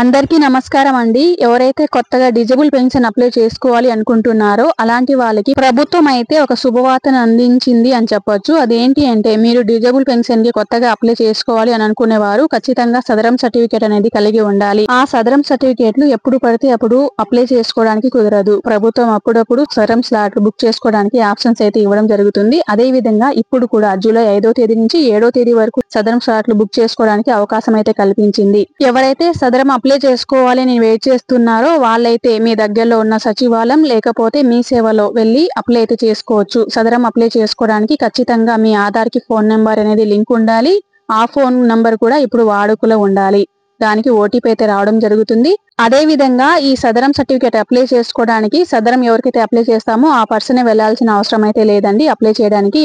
అందరికీ నమస్కారం అండి. ఎవరైతే కొత్తగా డిజేబుల్ పెన్షన్ అప్లై చేసుకోవాలి అనుకుంటున్నారో అలాంటి వాళ్ళకి ప్రభుత్వం అయితే ఒక శుభవార్తను అందించింది అని చెప్పొచ్చు. అదేంటి అంటే మీరు డిజేబుల్ పెన్షన్ కి కొత్తగా అప్లై చేసుకోవాలి అని అనుకునేవారు ఖచ్చితంగా సదరం సర్టిఫికేట్ అనేది కలిగి ఉండాలి. ఆ సదరం సర్టిఫికేట్లు ఎప్పుడు పడితే అప్పుడు అప్లై చేసుకోవడానికి కుదరదు. ప్రభుత్వం అప్పుడప్పుడు సదరం స్లాట్లు బుక్ చేసుకోవడానికి ఆప్షన్స్ అయితే ఇవ్వడం జరుగుతుంది. అదే విధంగా ఇప్పుడు కూడా జూలై 5వ తేదీ నుంచి 7వ తేదీ వరకు సదరం స్లాట్లు బుక్ చేసుకోవడానికి అవకాశం అయితే కల్పించింది. ఎవరైతే సదరం అప్లై చేసుకోవాలి అని వెయిట్ చేస్తున్నారో వాళ్ళైతే మీ దగ్గరలో ఉన్న సచివాలయం లేకపోతే మీ సేవలో వెళ్లి అప్లై అయితే చేసుకోవచ్చు. సదరం అప్లై చేసుకోవడానికి ఖచ్చితంగా మీ ఆధార్ కి ఫోన్ నెంబర్ అనేది లింక్ ఉండాలి. ఆ ఫోన్ నంబర్ కూడా ఇప్పుడు వాడుకలో ఉండాలి. దానికి ఓటీపీ అయితే రావడం జరుగుతుంది. అదే విధంగా ఈ సదరం సర్టిఫికేట్ అప్లై చేసుకోవడానికి సదరం ఎవరికైతే అప్లై చేస్తామో ఆ పర్సనే వెళ్లాల్సిన అవసరం అయితే లేదండి. అప్లై చేయడానికి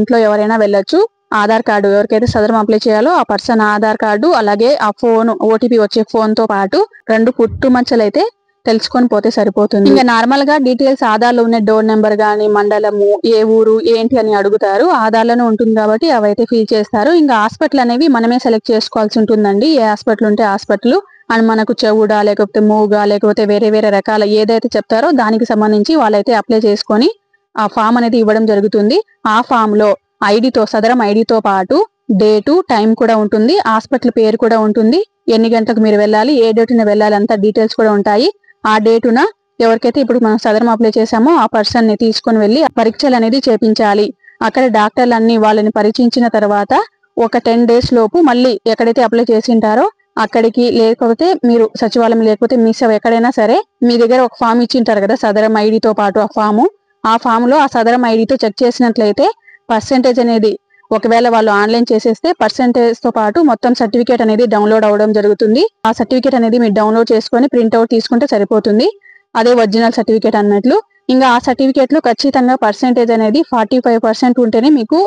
ఇంట్లో ఎవరైనా వెళ్ళొచ్చు. ఆధార్ కార్డు ఎవరికైతే సదరం అప్లై చేయాలో ఆ పర్సన్ ఆధార్ కార్డు అలాగే ఆ ఫోన్ ఓటీపీ వచ్చే ఫోన్ తో పాటు 2 పుట్టుమచ్చలు అయితే తెలుసుకొని పోతే సరిపోతుంది. ఇంకా నార్మల్ గా డీటెయిల్స్ ఆధార్ లో ఉన్న డోర్ నెంబర్ గానీ మండలము ఏ ఊరు ఏంటి అని అడుగుతారు. ఆధార్ లోనే ఉంటుంది కాబట్టి అవైతే ఫిల్ చేస్తారు. ఇంకా హాస్పిటల్ అనేవి మనమే సెలెక్ట్ చేసుకోవాల్సి ఉంటుందండి. ఏ హాస్పిటల్ ఉంటే హాస్పిటల్ అండ్ మనకు చెవుడా లేకపోతే మూగా లేకపోతే వేరే వేరే రకాల ఏదైతే చెప్తారో దానికి సంబంధించి వాళ్ళైతే అప్లై చేసుకొని ఆ ఫామ్ అనేది ఇవ్వడం జరుగుతుంది. ఆ ఫామ్ లో సదరం ఐడితో పాటు డేటు టైం కూడా ఉంటుంది. హాస్పిటల్ పేరు కూడా ఉంటుంది. ఎన్ని గంటలకు మీరు వెళ్ళాలి ఏ డేటున వెళ్ళాలి అంత డీటెయిల్స్ కూడా ఉంటాయి. ఆ డేటున ఎవరికైతే ఇప్పుడు మనం సదరం అప్లై చేసామో ఆ పర్సన్ ని తీసుకొని వెళ్లి పరీక్షలు అనేది చేపించాలి. అక్కడ డాక్టర్లు అన్ని వాళ్ళని పరీక్షించిన తర్వాత ఒక 10 డేస్ లోపు మళ్ళీ ఎక్కడైతే అప్లై చేసింటారో అక్కడికి లేకపోతే మీరు సచివాలయం లేకపోతే మీ సేవ ఎక్కడైనా సరే మీ దగ్గర ఒక ఫామ్ ఇచ్చింటారు కదా సదరం ఐడితో పాటు ఆ ఫామ్ లో ఆ సదరం ఐడితో చెక్ చేసినట్లయితే పర్సెంటేజ్ అనేది ఒకవేళ వాళ్ళు ఆన్లైన్ చేసేస్తే పర్సెంటేజ్ తో పాటు మొత్తం సర్టిఫికేట్ అనేది డౌన్లోడ్ అవ్వడం జరుగుతుంది. ఆ సర్టిఫికేట్ అనేది మీరు డౌన్లోడ్ చేసుకొని ప్రింట్అవుట్ తీసుకుంటే సరిపోతుంది. అదే ఒరిజినల్ సర్టిఫికేట్ అన్నట్లు. ఇంకా ఆ సర్టిఫికేట్ లో ఖచ్చితంగా పర్సెంటేజ్ అనేది 45% ఉంటేనే మీకు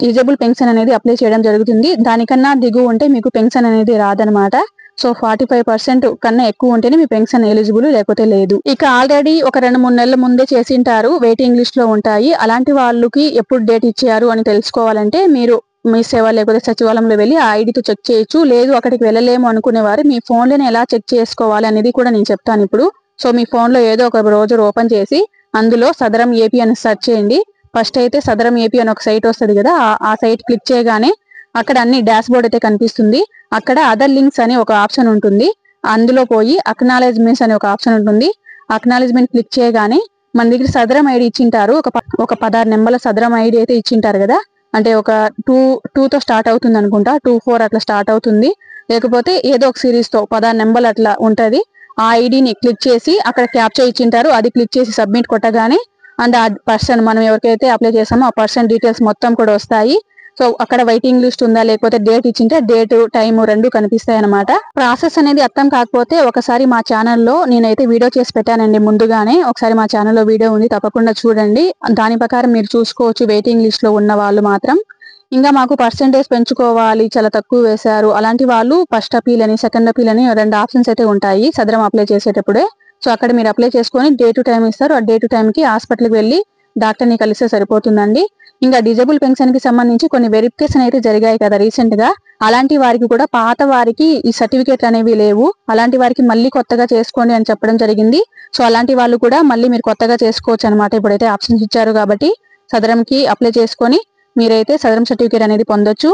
డిజేబుల్ పెన్షన్ అనేది అప్లై చేయడం జరుగుతుంది. దానికన్నా దిగువ ఉంటే మీకు పెన్షన్ అనేది రాదనమాట. సో 45% కన్నా ఎక్కువ ఉంటేనే మీ పెన్షన్ ఎలిజిబుల్ లేకపోతే లేదు. ఇక ఆల్రెడీ ఒక 2-3 నెలల ముందే చేసింటారు వెయిటింగ్ లిస్ట్ లో ఉంటాయి. అలాంటి వాళ్ళకి ఎప్పుడు డేట్ ఇచ్చారు అని తెలుసుకోవాలంటే మీరు మీ సేవ లేకపోతే సచివాలయంలో వెళ్ళి ఆ ఐడితో చెక్ చేయొచ్చు. లేదు అక్కడికి వెళ్ళలేము అనుకునేవారు మీ ఫోన్ లోనే ఎలా చెక్ చేసుకోవాలి అనేది కూడా నేను చెప్తాను ఇప్పుడు. సో మీ ఫోన్ లో ఏదో ఒక బ్రౌజర్ ఓపెన్ చేసి అందులో సదరం ఏపీ అని సెర్చ్ చేయండి. ఫస్ట్ అయితే సదరం ఏపీ అని ఒక సైట్ వస్తుంది కదా ఆ సైట్ క్లిక్ చేయగానే అక్కడ అన్ని డాష్ బోర్డ్ అయితే కనిపిస్తుంది. అక్కడ అదర్ లింక్స్ అని ఒక ఆప్షన్ ఉంటుంది. అందులో పోయి అక్నాలెడ్జ్మెంట్స్ అనే ఒక ఆప్షన్ ఉంటుంది. అక్నాలెడ్జ్మెంట్ క్లిక్ చేయగానే మన దగ్గర సదరం ఐడి ఇచ్చింటారు. ఒక 16 నెంబర్ల సదరం ఐడి అయితే ఇచ్చింటారు కదా. అంటే ఒక 2 తో స్టార్ట్ అవుతుంది అనుకుంటా. 24 అట్లా స్టార్ట్ అవుతుంది. లేకపోతే ఏదో ఒక సిరీస్ తో 16 నెంబర్లు అట్లా ఉంటది. ఆ ఐడిని క్లిక్ చేసి అక్కడ క్యాప్చర్ ఇచ్చింటారు. అది క్లిక్ చేసి సబ్మిట్ కొట్టగానే అండ్ ఆ పర్సన్ మనం ఎవరికైతే అప్లై చేసామో ఆ పర్సన్ డీటెయిల్స్ మొత్తం కూడా వస్తాయి. సో అక్కడ వెయిటింగ్ లిస్ట్ ఉందా లేకపోతే డేట్ ఇచ్చింటే డేట్ టైం 2 కనిపిస్తాయి అనమాట. ప్రాసెస్ అనేది అర్థం కాకపోతే ఒకసారి మా ఛానల్లో నేనైతే వీడియో చేసి పెట్టానండి ముందుగానే. ఒకసారి మా ఛానల్లో వీడియో ఉంది తప్పకుండా చూడండి. దాని ప్రకారం మీరు చూసుకోవచ్చు వెయిటింగ్ లిస్ట్ లో ఉన్న వాళ్ళు మాత్రం. ఇంకా మాకు పర్సెంటేజ్ పెంచుకోవాలి చాలా తక్కువ వేశారు అలాంటి వాళ్ళు ఫస్ట్ అపీల్ అని సెకండ్ అపీల్ అని 2 ఆప్షన్స్ అయితే ఉంటాయి సదరం అప్లై చేసేటప్పుడే. సో అక్కడ మీరు అప్లై చేసుకొని డే టు టైం ఇస్తారు. ఆ డే టు టైం కి హాస్పిటల్కి వెళ్ళి డాక్టర్ ని కలిస్తే సరిపోతుందండి. ఇంకా డిజేబుల్ పెన్షన్ కి సంబంధించి కొన్ని వెరిఫికేషన్ అయితే జరిగాయి కదా రీసెంట్ గా. అలాంటి వారికి కూడా పాత వారికి ఈ సర్టిఫికేట్లు అనేవి లేవు. అలాంటి వారికి మళ్ళీ కొత్తగా చేసుకోండి అని చెప్పడం జరిగింది. సో అలాంటి వాళ్ళు కూడా మళ్ళీ మీరు కొత్తగా చేసుకోవచ్చు అనమాట. ఇప్పుడైతే ఆప్షన్స్ ఇచ్చారు కాబట్టి సదరంకి అప్లై చేసుకొని మీరైతే సదరం సర్టిఫికేట్ అనేది పొందొచ్చు.